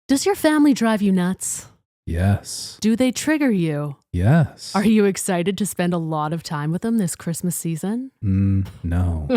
Does your family drive you nuts? Yes. Do they trigger you? Yes. Are you excited to spend a lot of time with them this Christmas season? No.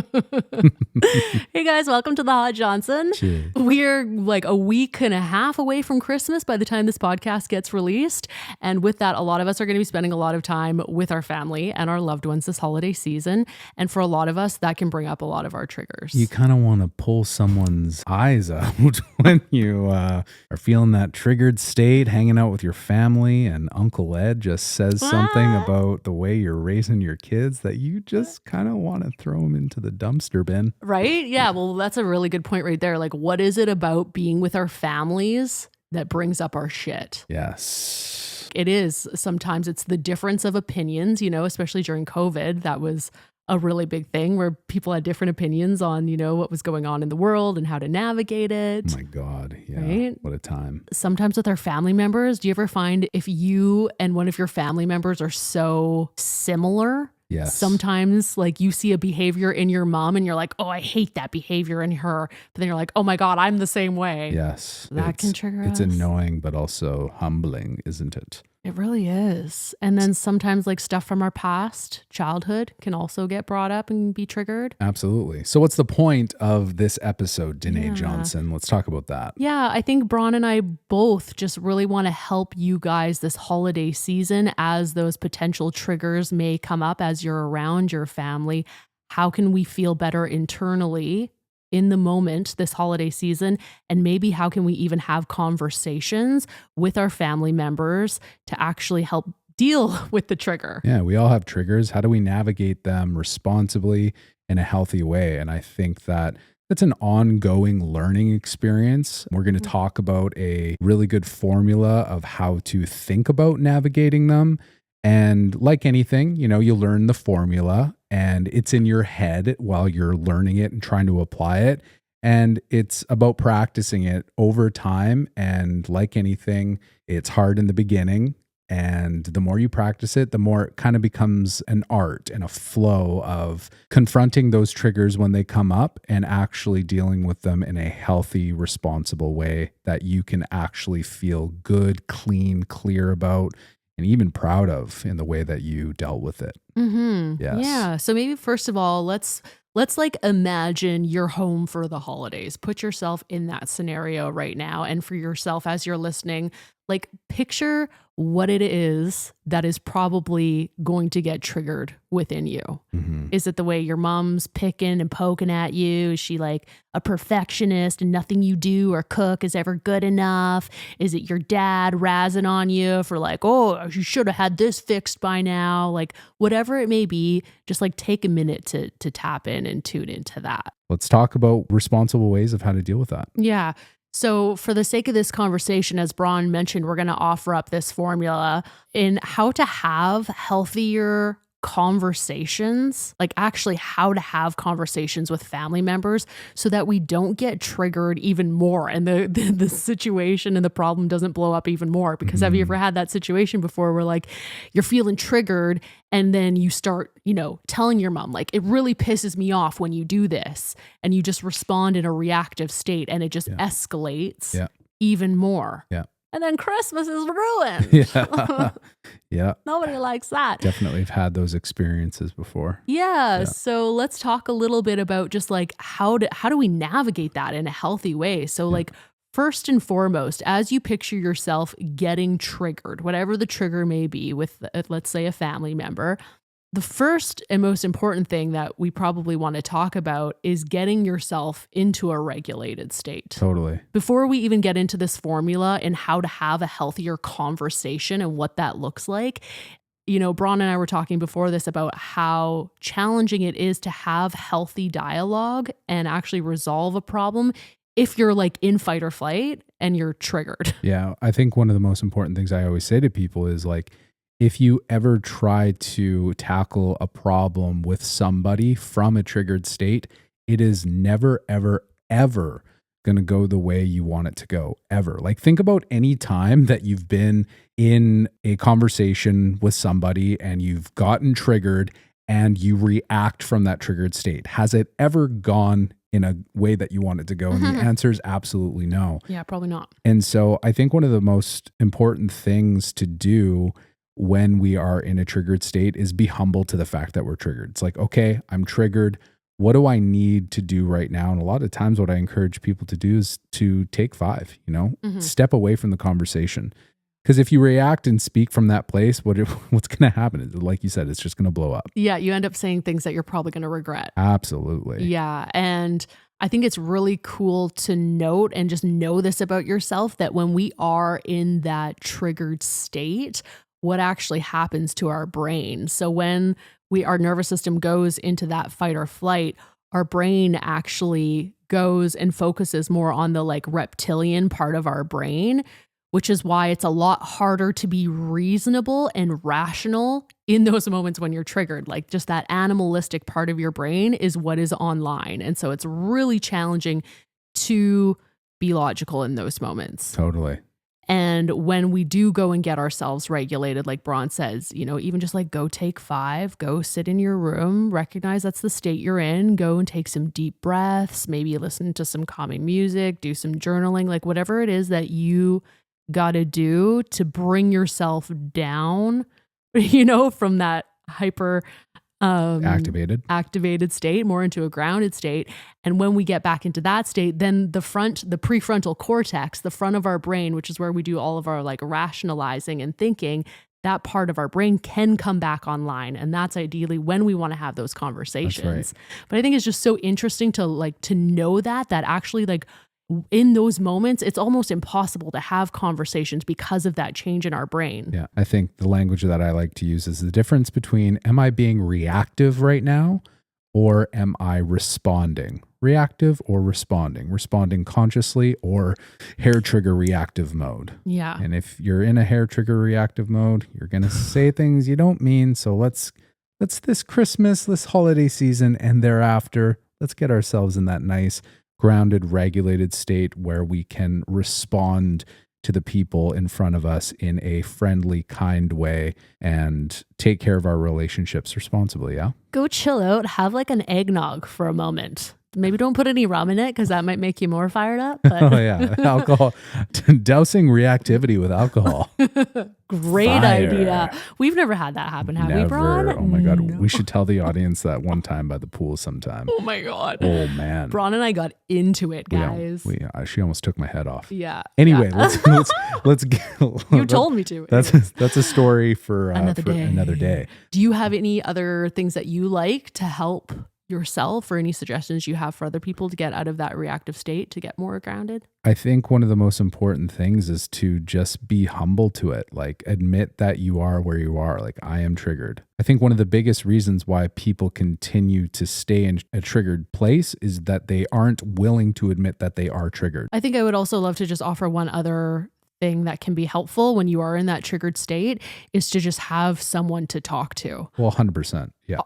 Hey guys, welcome to the Hot Johnson. Cheers. We're like a week and a half away from Christmas by the time this podcast gets released. And with that, a lot of us are going to be spending a lot of time with our family and our loved ones this holiday season. And for a lot of us, that can bring up a lot of our triggers. You kind of want to pull someone's eyes out when you are feeling that triggered state, hanging out with your family, and Uncle Ed just says something about the way you're raising your kids that you just kind of want to throw them into the dumpster bin. Right? Yeah. Well, that's a really good point right there. Like, what is it about being with our families that brings up our shit? Yes. It is. Sometimes it's the difference of opinions, especially during COVID. That was a really big thing where people had different opinions on, what was going on in the world and how to navigate it. Oh my God. Yeah. Right? What a time. Sometimes with our family members, do you ever find if you and one of your family members are so similar? Yes. Sometimes like you see a behavior in your mom and you're like, oh, I hate that behavior in her. But then you're like, oh my God, I'm the same way. Yes. That can trigger us. It's annoying, but also humbling, isn't it? It really is. And then sometimes like stuff from our past, childhood, can also get brought up and be triggered. Absolutely. So what's the point of this episode, Danae Johnson? Let's talk about that. Yeah, I think Bron and I both just really want to help you guys this holiday season as those potential triggers may come up as you're around your family. How can we feel better internally in the moment this holiday season? And maybe how can we even have conversations with our family members to actually help deal with the trigger? Yeah, we all have triggers. How do we navigate them responsibly in a healthy way? And I think that it's an ongoing learning experience. We're going to talk about a really good formula of how to think about navigating them. And like anything, you learn the formula and it's in your head while you're learning it and trying to apply it. And it's about practicing it over time. And like anything, it's hard in the beginning. And the more you practice it, the more it kind of becomes an art and a flow of confronting those triggers when they come up and actually dealing with them in a healthy, responsible way that you can actually feel good, clean, clear about, and even proud of in the way that you dealt with it. Mm-hmm. Yes. Yeah. So maybe first of all, let's like imagine you're home for the holidays. Put yourself in that scenario right now. And for yourself as you're listening, like picture what it is that is probably going to get triggered within you. Mm-hmm. Is it the way your mom's picking and poking at you? Is she like a perfectionist and nothing you do or cook is ever good enough? Is it your dad razzing on you for like, oh, you should have had this fixed by now? Like whatever it may be, just like take a minute to tap in and tune into that. Let's talk about responsible ways of how to deal with that. Yeah. So for the sake of this conversation, as Bron mentioned, we're going to offer up this formula in how to have healthier conversations, like actually how to have conversations with family members so that we don't get triggered even more and the situation and the problem doesn't blow up even more. Because have you ever had that situation before where like you're feeling triggered and then you start, telling your mom, like, it really pisses me off when you do this, and you just respond in a reactive state and it just escalates even more. Yeah. And then Christmas is ruined. Yeah. Yeah. Nobody likes that. Definitely have had those experiences before. Yeah. So let's talk a little bit about just like how do we navigate that in a healthy way? So like first and foremost, as you picture yourself getting triggered, whatever the trigger may be with, let's say, a family member, the first and most important thing that we probably want to talk about is getting yourself into a regulated state. Totally. Before we even get into this formula and how to have a healthier conversation and what that looks like, Bron and I were talking before this about how challenging it is to have healthy dialogue and actually resolve a problem if you're like in fight or flight and you're triggered. Yeah. I think one of the most important things I always say to people is like, if you ever try to tackle a problem with somebody from a triggered state, it is never, ever, ever going to go the way you want it to go, ever. Like think about any time that you've been in a conversation with somebody and you've gotten triggered and you react from that triggered state. Has it ever gone in a way that you want it to go? And the answer is absolutely no. Yeah, probably not. And so I think one of the most important things to do when we are in a triggered state is be humble to the fact that we're triggered. It's like, okay, I'm triggered. What do I need to do right now? And a lot of times what I encourage people to do is to take 5, step away from the conversation. Because if you react and speak from that place, what's going to happen? Like you said, it's just going to blow up. Yeah, you end up saying things that you're probably going to regret. Absolutely. Yeah, and I think it's really cool to note and just know this about yourself, that when we are in that triggered state, what actually happens to our brain. So when our nervous system goes into that fight or flight, our brain actually goes and focuses more on the like reptilian part of our brain, which is why it's a lot harder to be reasonable and rational in those moments when you're triggered. Like just that animalistic part of your brain is what is online. And so it's really challenging to be logical in those moments. Totally. And when we do go and get ourselves regulated, like Bron says, even just like go take 5, go sit in your room, recognize that's the state you're in, go and take some deep breaths, maybe listen to some calming music, do some journaling, like whatever it is that you got to do to bring yourself down, from that hyper activated state more into a grounded state. And when we get back into that state, then the prefrontal cortex, the front of our brain, which is where we do all of our like rationalizing and thinking, that part of our brain can come back online. And that's ideally when we want to have those conversations. That's right. But I think it's just so interesting to know that actually like in those moments, it's almost impossible to have conversations because of that change in our brain. Yeah. I think the language that I like to use is the difference between, am I being reactive right now or am I responding? Reactive or responding consciously or hair trigger reactive mode. Yeah. And if you're in a hair trigger reactive mode, you're going to say things you don't mean. So let's this Christmas, this holiday season and thereafter, let's get ourselves in that nice grounded, regulated state where we can respond to the people in front of us in a friendly, kind way and take care of our relationships responsibly. Yeah. Go chill out, have like an eggnog for a moment. Maybe don't put any rum in it because that might make you more fired up. But oh yeah, alcohol, dousing reactivity with alcohol. Great idea. We've never had that happen, have we, Bron? Oh my God, we should tell the audience that one time by the pool sometime. Oh my God. Oh man. Bron and I got into it, guys. She almost took my head off. Yeah. Anyway, yeah. let's get. You told me to. That's a story for another day. Do you have any other things that you like to help yourself, or any suggestions you have for other people to get out of that reactive state to get more grounded? I think one of the most important things is to just be humble to it. Like admit that you are where you are. Like I am triggered. I think one of the biggest reasons why people continue to stay in a triggered place is that they aren't willing to admit that they are triggered. I think I would also love to just offer one other thing that can be helpful when you are in that triggered state is to just have someone to talk to. Well, 100%. Yeah.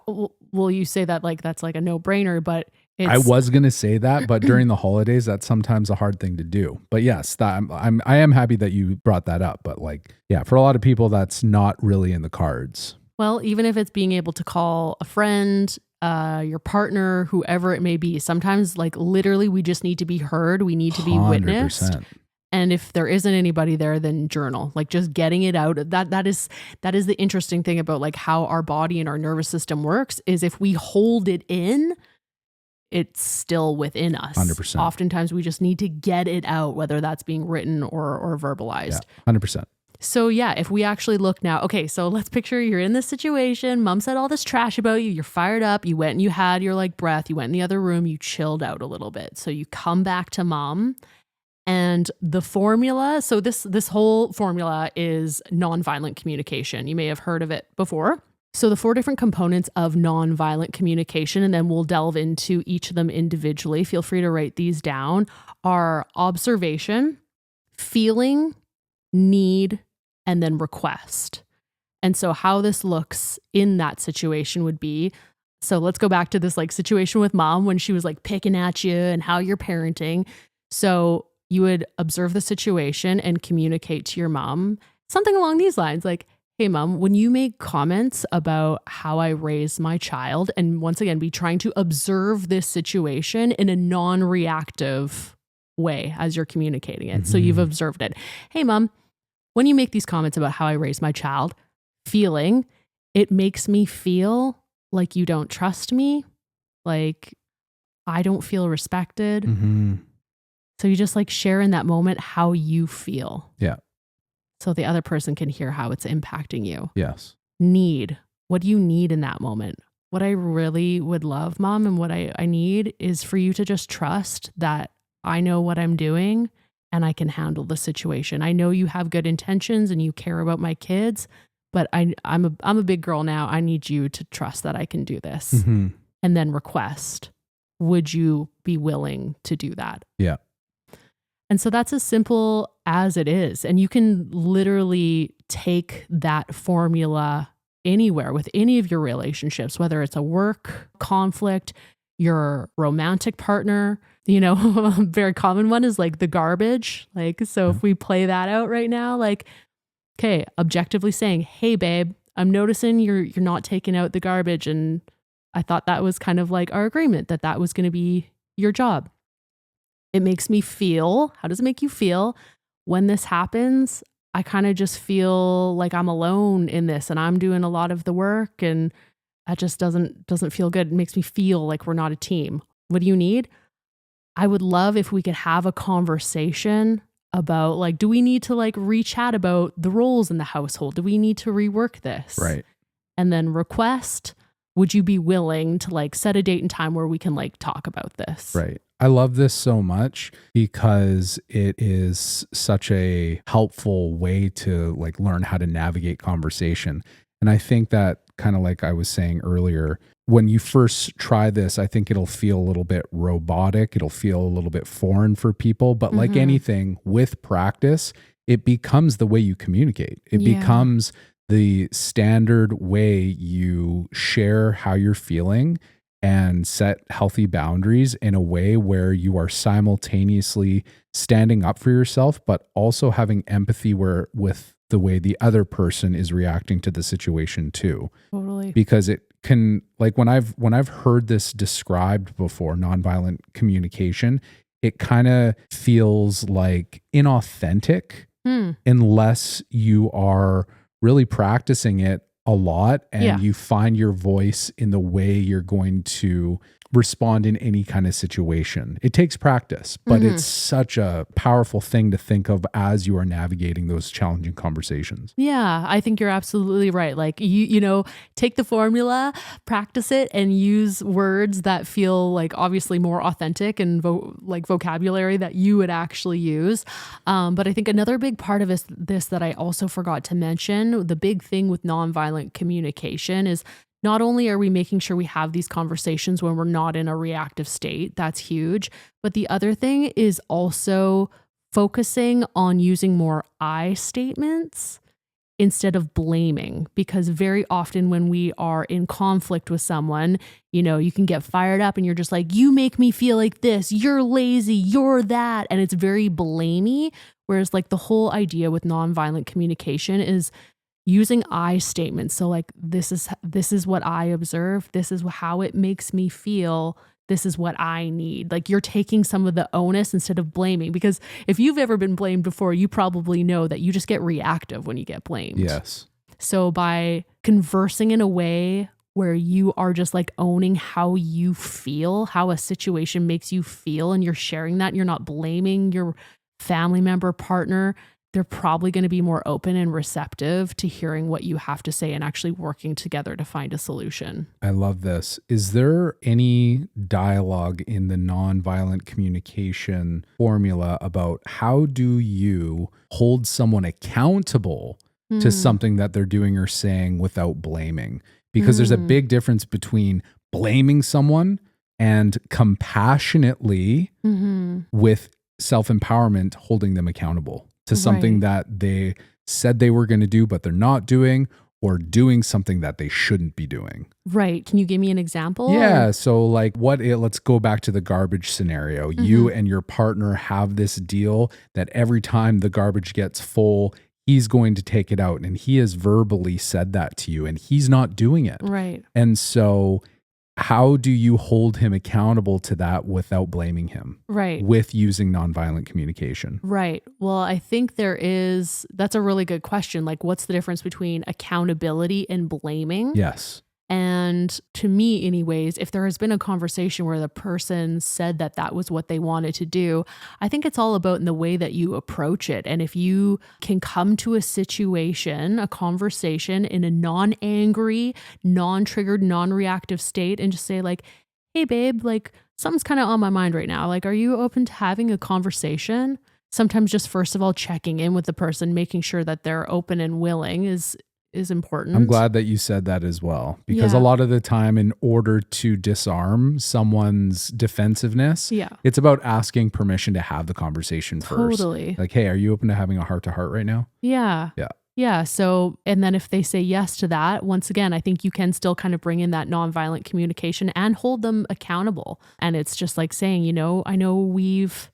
Well, you say that like that's like a no-brainer, but I was going to say that, but during the holidays, that's sometimes a hard thing to do. But yes, I am happy that you brought that up. But like, yeah, for a lot of people, that's not really in the cards. Well, even if it's being able to call a friend, your partner, whoever it may be, sometimes like literally we just need to be heard. We need to be 100%. Witnessed. And if there isn't anybody there, then journal, like just getting it out. That is the interesting thing about like how our body and our nervous system works is if we hold it in, it's still within us. 100%. Oftentimes we just need to get it out, whether that's being written or verbalized. Yeah, 100%. So yeah, if we actually look now, okay, so let's picture you're in this situation. Mom said all this trash about you. You're fired up. You went and you had your like breath. You went in the other room. You chilled out a little bit. So you come back to mom. And the formula, so this whole formula is nonviolent communication. You may have heard of it before. So the 4 different components of nonviolent communication, and then we'll delve into each of them individually. Feel free to write these down, are observation, feeling, need, and then request. And so how this looks in that situation would be, so let's go back to this like situation with mom when she was like picking at you and how you're parenting. So you would observe the situation and communicate to your mom something along these lines like, Hey, mom, when you make comments about how I raised my child, and once again, be trying to observe this situation in a non-reactive way as you're communicating it. So you've Mhm. observed it. Hey, mom, when you make these comments about how I raised my child, feeling, it makes me feel like you don't trust me, like I don't feel respected. Mhm. So you just like share in that moment how you feel Yeah. so the other person can hear how it's impacting you. Yes. Need. What do you need in that moment? What I really would love, mom, and what I need is for you to just trust that I know what I'm doing and I can handle the situation. I know you have good intentions and you care about my kids, but I'm a big girl now. I need you to trust that I can do this. Mhm. And then request, would you be willing to do that? Yeah. And so that's as simple as it is. And you can literally take that formula anywhere with any of your relationships, whether it's a work conflict, your romantic partner. You know, a very common one is like the garbage. Like, so Yeah. if we play that out right now, like, okay, objectively saying, hey, babe, I'm noticing you're not taking out the garbage. And I thought that was kind of like our agreement that that was going to be your job. It makes me feel, how does it make you feel when this happens? I kind of just feel like I'm alone in this and I'm doing a lot of the work and that just doesn't feel good. It makes me feel like we're not a team. What do you need? I would love if we could have a conversation about like, do we need to like re-chat about the roles in the household? Do we need to rework this? Right. And then request, would you be willing to like set a date and time where we can like talk about this? Right. I love this so much because it is such a helpful way to like learn how to navigate conversation. And I think that kind of like I was saying earlier, when you first try this, I think it'll feel a little bit robotic. It'll feel a little bit foreign for people. But like anything with practice, it becomes the way you communicate. It Yeah. becomes the standard way you share how you're feeling and set healthy boundaries in a way where you are simultaneously standing up for yourself, but also having empathy with the way the other person is reacting to the situation too. Totally. Because it can, like when I've heard this described before, nonviolent communication, it kind of feels like inauthentic unless you are really practicing it a lot and you find your voice in the way you're going to respond in any kind of situation. It takes practice, but it's such a powerful thing to think of as you are navigating those challenging conversations. Yeah, I think you're absolutely right. Like you know, take the formula, practice it, and use words that feel like obviously more authentic and like vocabulary that you would actually use. But I think another big part of this that I also forgot to mention, the big thing with nonviolent communication is not only are we making sure we have these conversations when we're not in a reactive state, that's huge, but the other thing is also focusing on using more I statements instead of blaming, because very often when we are in conflict with someone, you know, you can get fired up and you're just like, you make me feel like this, you're lazy, you're that. And it's very blamey. Whereas like the whole idea with nonviolent communication is using I statements. So like, this is what I observe. This is how it makes me feel. This is what I need. Like you're taking some of the onus instead of blaming, because if you've ever been blamed before, you probably know that you just get reactive when you get blamed. Yes. So by conversing in a way where you are just like owning how you feel, how a situation makes you feel, and you're sharing that, and you're not blaming your family member, partner, they're probably going to be more open and receptive to hearing what you have to say and actually working together to find a solution. I love this. Is there any dialogue in the nonviolent communication formula about how do you hold someone accountable to something that they're doing or saying without blaming? Because there's a big difference between blaming someone and compassionately with self-empowerment holding them accountable to something that they said they were going to do, but they're not doing, or doing something that they shouldn't be doing. Right. Can you give me an example? Yeah. So like let's go back to the garbage scenario. You and your partner have this deal that every time the garbage gets full, he's going to take it out, and he has verbally said that to you and he's not doing it. Right. And so how do you hold him accountable to that without blaming him? Right. With using nonviolent communication. Right. Well, I think that's a really good question. Like, what's the difference between accountability and blaming? Yes. And to me, anyways, if there has been a conversation where the person said that that was what they wanted to do, I think it's all about in the way that you approach it. And if you can come to a situation, a conversation in a non-angry, non-triggered, non-reactive state and just say like, hey, babe, like something's kind of on my mind right now. Like, are you open to having a conversation? Sometimes just first of all, checking in with the person, making sure that they're open and willing is important. I'm glad that you said that as well, because a lot of the time, in order to disarm someone's defensiveness, it's about asking permission to have the conversation first. Totally. Like, hey, are you open to having a heart-to-heart right now? Yeah. Yeah. Yeah. So, and then if they say yes to that, once again, I think you can still kind of bring in that nonviolent communication and hold them accountable. And it's just like saying, you know, I know we've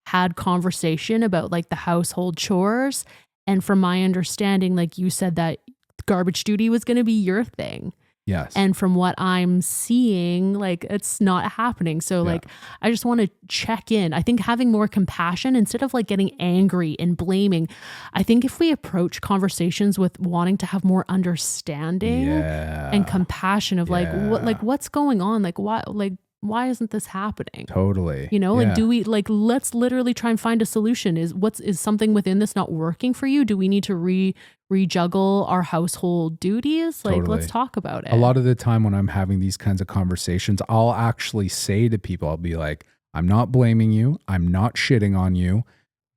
had conversation about like the household chores. And from my understanding, like you said that garbage duty was going to be your thing. Yes. And from what I'm seeing, like it's not happening. So like, I just want to check in. I think having more compassion instead of like getting angry and blaming, I think if we approach conversations with wanting to have more understanding and compassion of like, what's going on? Like, why isn't this happening? Totally. You know, like, do we like, let's literally try and find a solution. Is something within this not working for you? Do we need to rejuggle our household duties? Like, let's talk about it. A lot of the time when I'm having these kinds of conversations, I'll actually say to people, I'll be like, I'm not blaming you. I'm not shitting on you,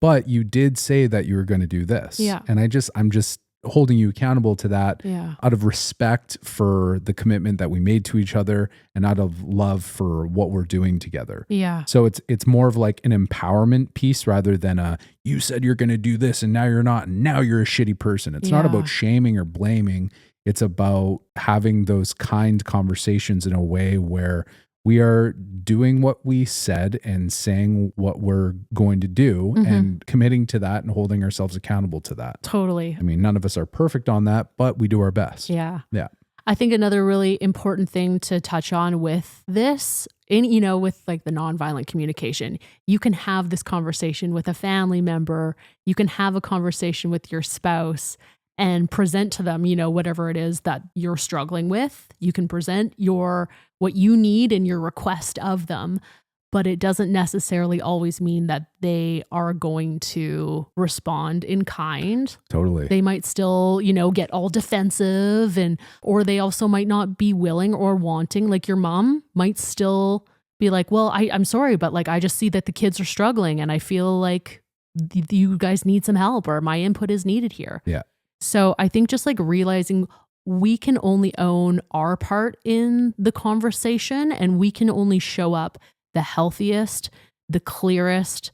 but you did say that you were going to do this. Yeah. And I'm just holding you accountable to that out of respect for the commitment that we made to each other and out of love for what we're doing together. Yeah. So it's more of like an empowerment piece rather than you said you're going to do this and now you're not, and now you're a shitty person. It's not about shaming or blaming. It's about having those kind conversations in a way where we are doing what we said and saying what we're going to do and committing to that and holding ourselves accountable to that. Totally. I mean, none of us are perfect on that, but we do our best. Yeah. Yeah. I think another really important thing to touch on with this, with like the nonviolent communication, you can have this conversation with a family member, you can have a conversation with your spouse and present to them, whatever it is that you're struggling with. You can present what you need and your request of them, but it doesn't necessarily always mean that they are going to respond in kind. Totally. They might still, get all defensive or they also might not be willing or wanting. Like your mom might still be like, well, I'm sorry, but like, I just see that the kids are struggling and I feel like you guys need some help or my input is needed here. Yeah. So I think just like realizing we can only own our part in the conversation and we can only show up the healthiest, the clearest,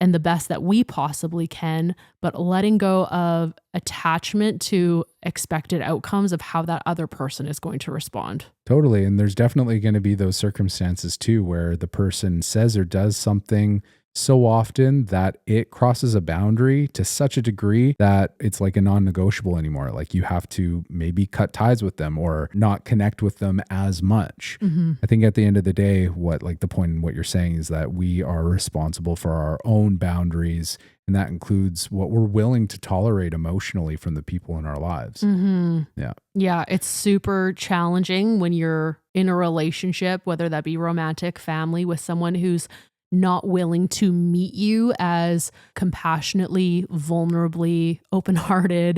and the best that we possibly can, but letting go of attachment to expected outcomes of how that other person is going to respond. Totally. And there's definitely going to be those circumstances too, where the person says or does something so often that it crosses a boundary to such a degree that it's like a non-negotiable anymore. Like you have to maybe cut ties with them or not connect with them as much. I think at the end of the day, the point in what you're saying is that we are responsible for our own boundaries. And that includes what we're willing to tolerate emotionally from the people in our lives. Yeah. Yeah. It's super challenging when you're in a relationship, whether that be romantic, family, with someone who's not willing to meet you as compassionately, vulnerably, open-hearted.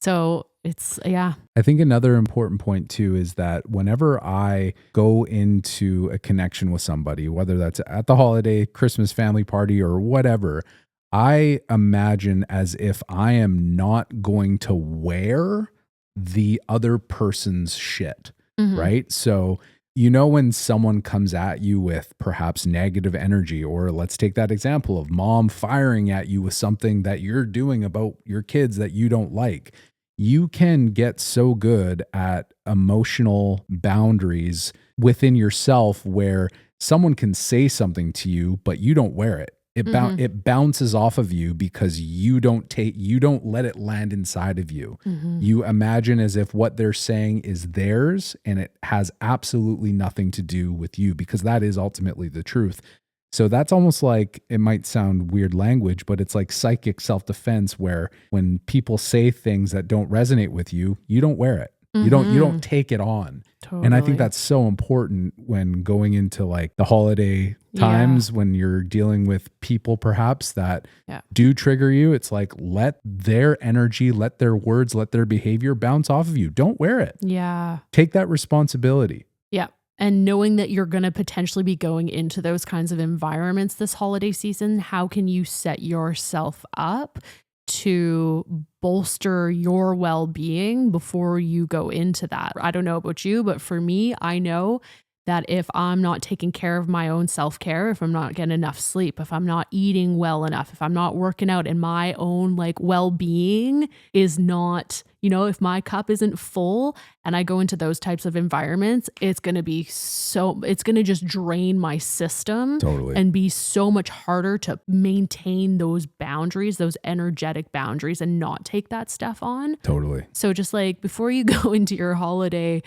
I think another important point too is that whenever I go into a connection with somebody, whether that's at the holiday, Christmas family party or whatever, I imagine as if I am not going to wear the other person's shit, right? So when someone comes at you with perhaps negative energy, or let's take that example of mom firing at you with something that you're doing about your kids that you don't like, you can get so good at emotional boundaries within yourself where someone can say something to you, but you don't wear it. It bounces off of you because you don't let it land inside of you. You imagine as if what they're saying is theirs and it has absolutely nothing to do with you, because that is ultimately the truth. So that's almost like, it might sound weird language, but it's like psychic self-defense, where when people say things that don't resonate with you, you don't wear it. You don't take it on. Totally. And I think that's so important when going into like the holiday times, when you're dealing with people perhaps that do trigger you. It's like, let their energy, let their words, let their behavior bounce off of you. Don't wear it. Yeah. Take that responsibility. Yeah. And knowing that you're going to potentially be going into those kinds of environments this holiday season, how can you set yourself up to bolster your well-being before you go into that? I don't know about you, but for me, I know that if I'm not taking care of my own self-care, if I'm not getting enough sleep, if I'm not eating well enough, if I'm not working out, and my own like well-being is not, if my cup isn't full and I go into those types of environments, it's going to just drain my system. Totally. And be so much harder to maintain those boundaries, those energetic boundaries, and not take that stuff on. Totally. So just like before you go into your holiday,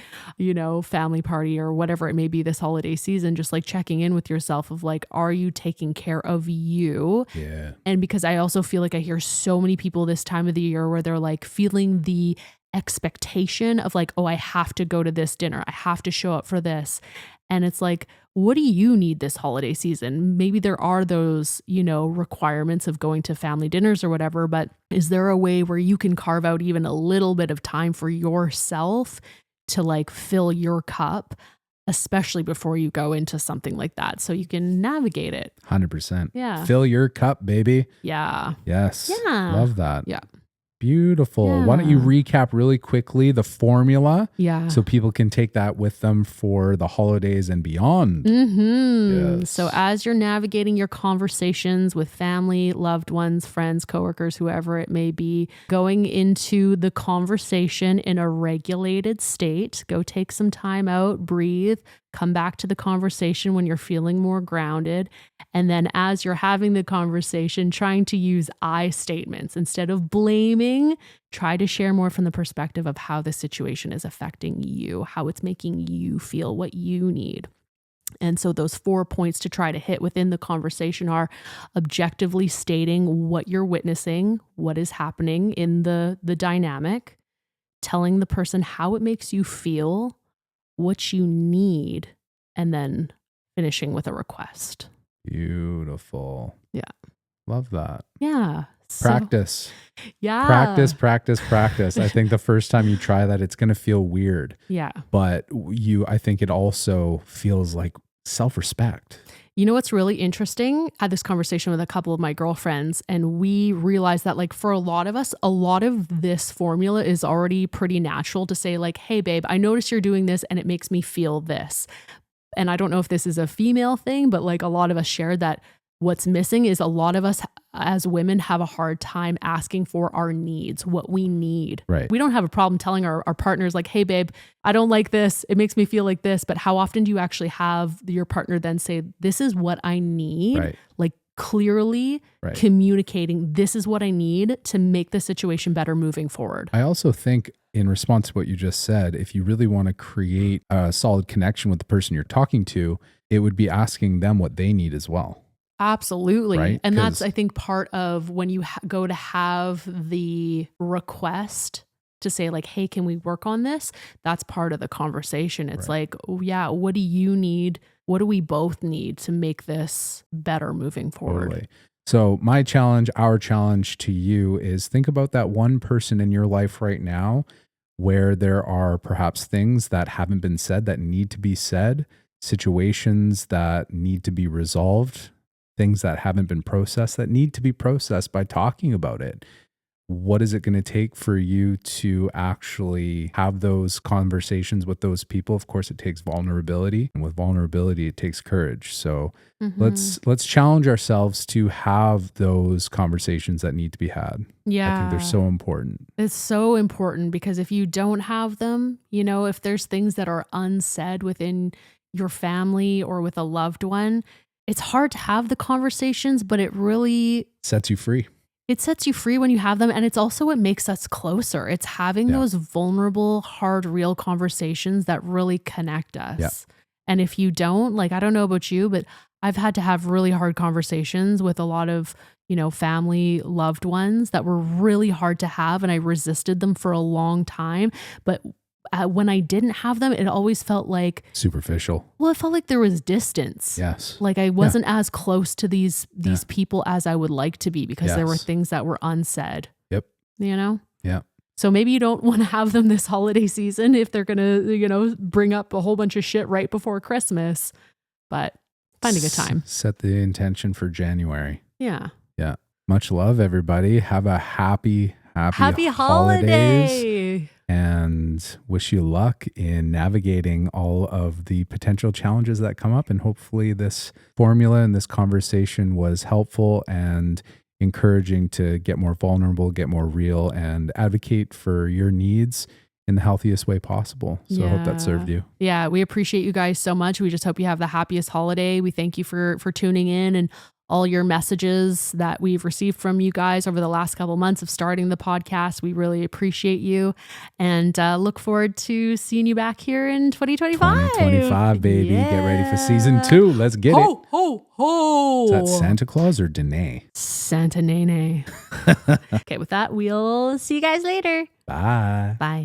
family party or whatever it may be this holiday season, just like checking in with yourself of like, are you taking care of you? Yeah. And because I also feel like I hear so many people this time of the year where they're like feeling the expectation of like, oh, I have to go to this dinner. I have to show up for this. And it's like, what do you need this holiday season? Maybe there are those, requirements of going to family dinners or whatever, but is there a way where you can carve out even a little bit of time for yourself to like fill your cup, especially before you go into something like that, so you can navigate it? 100%. Yeah. Fill your cup, baby. Yeah. Yes. Yeah. Love that. Yeah. Beautiful. Yeah. Why don't you recap really quickly the formula so people can take that with them for the holidays and beyond? Yes. So as you're navigating your conversations with family, loved ones, friends, coworkers, whoever it may be, going into the conversation in a regulated state, go take some time out, breathe, come back to the conversation when you're feeling more grounded. And then as you're having the conversation, trying to use I statements instead of blaming, try to share more from the perspective of how the situation is affecting you, how it's making you feel, what you need. And so those 4 points to try to hit within the conversation are objectively stating what you're witnessing, what is happening in the dynamic, telling the person how it makes you feel, what you need, and then finishing with a request. Beautiful. Yeah. Love that. Yeah. Practice. Yeah. Practice. I think the first time you try that, it's going to feel weird. Yeah. But I think it also feels like self-respect. You know what's really interesting? I had this conversation with a couple of my girlfriends, and we realized that like for a lot of us, a lot of this formula is already pretty natural to say like, hey babe, I notice you're doing this and it makes me feel this. And I don't know if this is a female thing, but like a lot of us shared that what's missing is a lot of us as women have a hard time asking for our needs, what we need. Right. We don't have a problem telling our partners like, hey babe, I don't like this. It makes me feel like this. But how often do you actually have your partner then say, this is what I need? Right. Like clearly communicating, this is what I need to make the situation better moving forward. I also think in response to what you just said, if you really want to create a solid connection with the person you're talking to, it would be asking them what they need as well. Absolutely. Right? And that's, I think, part of when you go to have the request to say like, hey, can we work on this? That's part of the conversation. It's like, oh, yeah, what do you need? What do we both need to make this better moving forward? Totally. So our challenge to you is think about that one person in your life right now where there are perhaps things that haven't been said that need to be said, situations that need to be resolved, things that haven't been processed that need to be processed by talking about it. What is it going to take for you to actually have those conversations with those people? Of course, it takes vulnerability, and with vulnerability, it takes courage. So let's challenge ourselves to have those conversations that need to be had. Yeah. I think they're so important. It's so important because if you don't have them, if there's things that are unsaid within your family or with a loved one, it's hard to have the conversations, but it really Sets you free. it sets you free when you have them. And it's also what makes us closer. It's having those vulnerable, hard, real conversations that really connect us. Yeah. And if you don't, like, I don't know about you, but I've had to have really hard conversations with a lot of, family, loved ones that were really hard to have. And I resisted them for a long time. But when I didn't have them, it always felt like superficial. Well, it felt like there was distance. Yes. Like I wasn't as close to these people as I would like to be because there were things that were unsaid. Yep. Yeah. So maybe you don't want to have them this holiday season if they're going to, bring up a whole bunch of shit right before Christmas, but find a good time. Set the intention for January. Yeah. Yeah. Much love, everybody. Have a happy holiday. Holidays. And wish you luck in navigating all of the potential challenges that come up. And hopefully this formula and this conversation was helpful and encouraging to get more vulnerable, get more real, and advocate for your needs in the healthiest way possible. So I hope that served you. Yeah, we appreciate you guys so much. We just hope you have the happiest holiday. We thank you for tuning in and all your messages that we've received from you guys over the last couple months of starting the podcast. We really appreciate you and look forward to seeing you back here in 2025. 2025, baby. Yeah. Get ready for season 2. Let's get it. Ho, ho. Is that Santa Claus or Danae? Santa Nene. Okay, with that, we'll see you guys later. Bye. Bye.